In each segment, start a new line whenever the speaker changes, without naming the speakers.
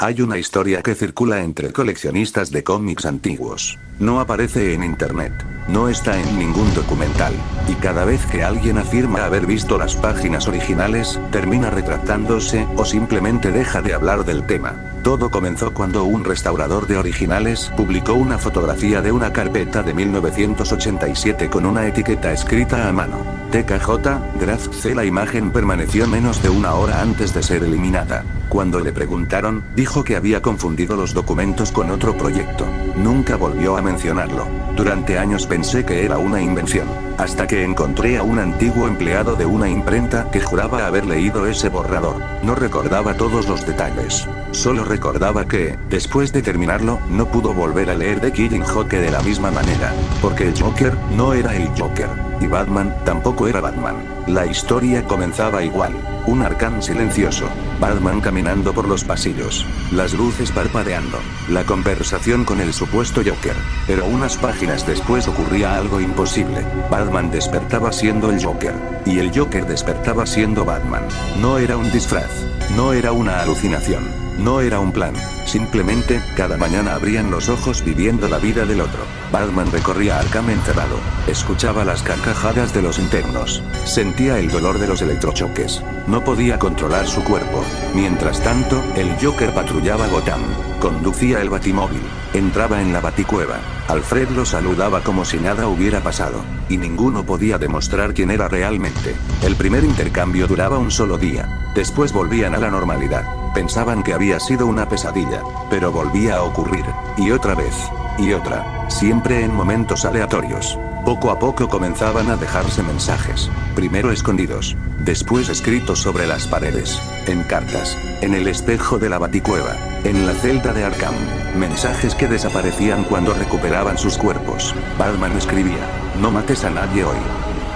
Hay una historia que circula entre coleccionistas de cómics antiguos. No aparece en internet. No está en ningún documental. Y cada vez que alguien afirma haber visto las páginas originales, termina retractándose, o simplemente deja de hablar del tema. Todo comenzó cuando un restaurador de originales publicó una fotografía de una carpeta de 1987 con una etiqueta escrita a mano. TKJ, Draft C. La imagen permaneció menos de una hora antes de ser eliminada. Cuando le preguntaron, dijo que había confundido los documentos con otro proyecto. Nunca volvió a mencionarlo. Durante años pensé que era una invención, hasta que encontré a un antiguo empleado de una imprenta que juraba haber leído ese borrador. No recordaba todos los detalles. Solo recordaba que, después de terminarlo, no pudo volver a leer The Killing Joke de la misma manera, porque el Joker no era el Joker, y Batman tampoco era Batman. La historia comenzaba igual. Un Arkham silencioso. Batman caminando por los pasillos. Las luces parpadeando. La conversación con el supuesto Joker. Pero unas páginas después ocurría algo imposible. Batman despertaba siendo el Joker. Y el Joker despertaba siendo Batman. No era un disfraz. No era una alucinación. No era un plan. Simplemente, cada mañana abrían los ojos viviendo la vida del otro. Batman recorría Arkham encerrado. Escuchaba las carcajadas de los internos. Sentía el dolor de los electrochoques. No podía controlar su cuerpo. Mientras tanto, el Joker patrullaba Gotham. Conducía el batimóvil. Entraba en la baticueva. Alfred lo saludaba como si nada hubiera pasado. Y ninguno podía demostrar quién era realmente. El primer intercambio duraba un solo día. Después volvían a la normalidad. Pensaban que había sido una pesadilla, pero volvía a ocurrir, y otra vez, y otra, siempre en momentos aleatorios. Poco a poco comenzaban a dejarse mensajes, primero escondidos, después escritos sobre las paredes, en cartas, en el espejo de la baticueva, en la celda de Arkham, mensajes que desaparecían cuando recuperaban sus cuerpos. Batman escribía: "No mates a nadie hoy".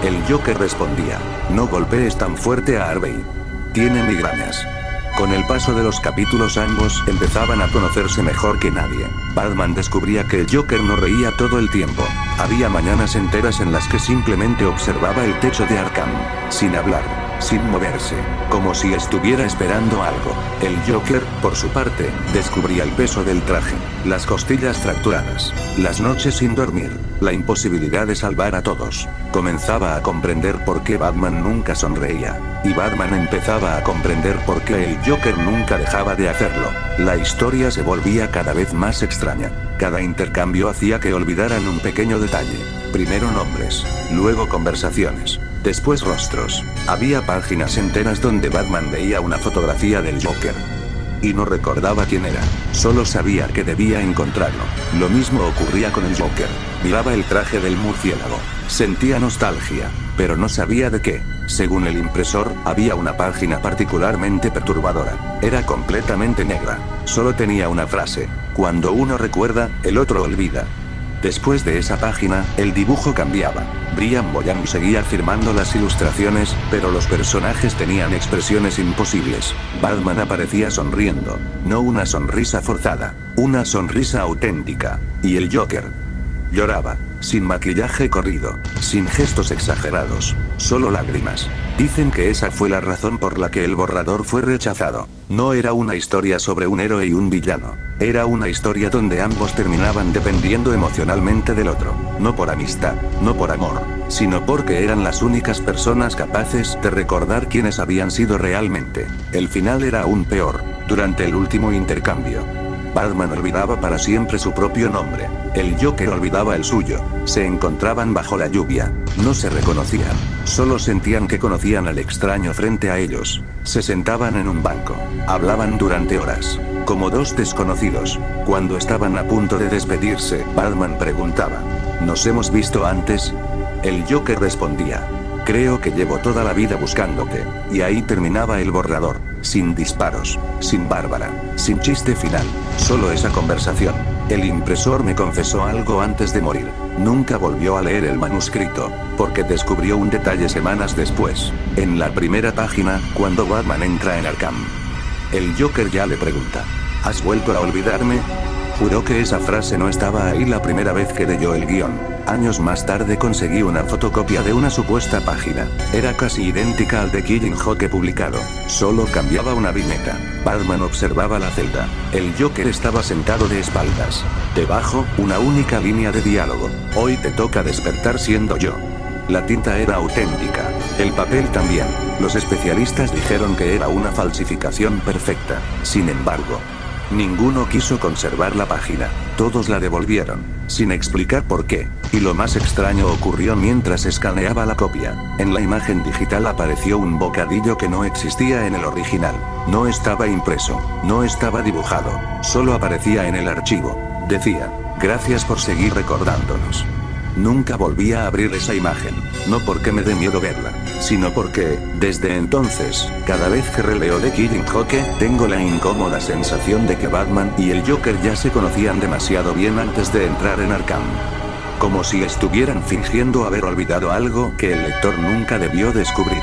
El Joker respondía: "No golpees tan fuerte a Harvey. Tiene migrañas". Con el paso de los capítulos ambos empezaban a conocerse mejor que nadie. Batman descubría que el Joker no reía todo el tiempo. Había mañanas enteras en las que simplemente observaba el techo de Arkham, sin hablar, sin moverse, como si estuviera esperando algo. El Joker, por su parte, descubría el peso del traje, las costillas fracturadas, las noches sin dormir, la imposibilidad de salvar a todos. Comenzaba a comprender por qué Batman nunca sonreía, y Batman empezaba a comprender por qué el Joker nunca dejaba de hacerlo. La historia se volvía cada vez más extraña. Cada intercambio hacía que olvidaran un pequeño detalle. Primero nombres, luego conversaciones, después rostros. Había páginas enteras donde Batman veía una fotografía del Joker y no recordaba quién era, solo sabía que debía encontrarlo. Lo mismo ocurría con el Joker. Miraba el traje del murciélago, sentía nostalgia, pero no sabía de qué. Según el impresor, había una página particularmente perturbadora. Era completamente negra. Solo tenía una frase: "Cuando uno recuerda, el otro olvida". Después de esa página, el dibujo cambiaba. Brian Boyan seguía firmando las ilustraciones, pero los personajes tenían expresiones imposibles. Batman aparecía sonriendo. No una sonrisa forzada, una sonrisa auténtica. Y el Joker lloraba, sin maquillaje corrido, sin gestos exagerados, solo lágrimas. Dicen que esa fue la razón por la que el borrador fue rechazado. No era una historia sobre un héroe y un villano. Era una historia donde ambos terminaban dependiendo emocionalmente del otro. No por amistad, no por amor, sino porque eran las únicas personas capaces de recordar quiénes habían sido realmente. El final era aún peor. Durante el último intercambio, Batman olvidaba para siempre su propio nombre. El Joker olvidaba el suyo. Se encontraban bajo la lluvia. No se reconocían. Solo sentían que conocían al extraño frente a ellos. Se sentaban en un banco. Hablaban durante horas, como dos desconocidos. Cuando estaban a punto de despedirse, Batman preguntaba: ¿Nos hemos visto antes? El Joker respondía: "Creo que llevo toda la vida buscándote". Y ahí terminaba el borrador, sin disparos, sin Bárbara, sin chiste final, solo esa conversación. El impresor me confesó algo antes de morir. Nunca volvió a leer el manuscrito, porque descubrió un detalle semanas después. En la primera página, cuando Batman entra en Arkham, el Joker ya le pregunta: ¿Has vuelto a olvidarme? Juró que esa frase no estaba ahí la primera vez que leyó el guión. Años más tarde conseguí una fotocopia de una supuesta página. Era casi idéntica al de Killing Joke publicado. Solo cambiaba una viñeta. Batman observaba la celda. El Joker estaba sentado de espaldas. Debajo, una única línea de diálogo. Hoy te toca despertar siendo yo. La tinta era auténtica. El papel también. Los especialistas dijeron que era una falsificación perfecta. Sin embargo, ninguno quiso conservar la página. Todos la devolvieron, sin explicar por qué. Y lo más extraño ocurrió mientras escaneaba la copia. En la imagen digital apareció un bocadillo que no existía en el original. No estaba impreso, no estaba dibujado, solo aparecía en el archivo. Decía, gracias por seguir recordándonos. Nunca volví a abrir esa imagen, no porque me dé miedo verla, sino porque, desde entonces, cada vez que releo The Killing Joke, tengo la incómoda sensación de que Batman y el Joker ya se conocían demasiado bien antes de entrar en Arkham. Como si estuvieran fingiendo haber olvidado algo que el lector nunca debió descubrir.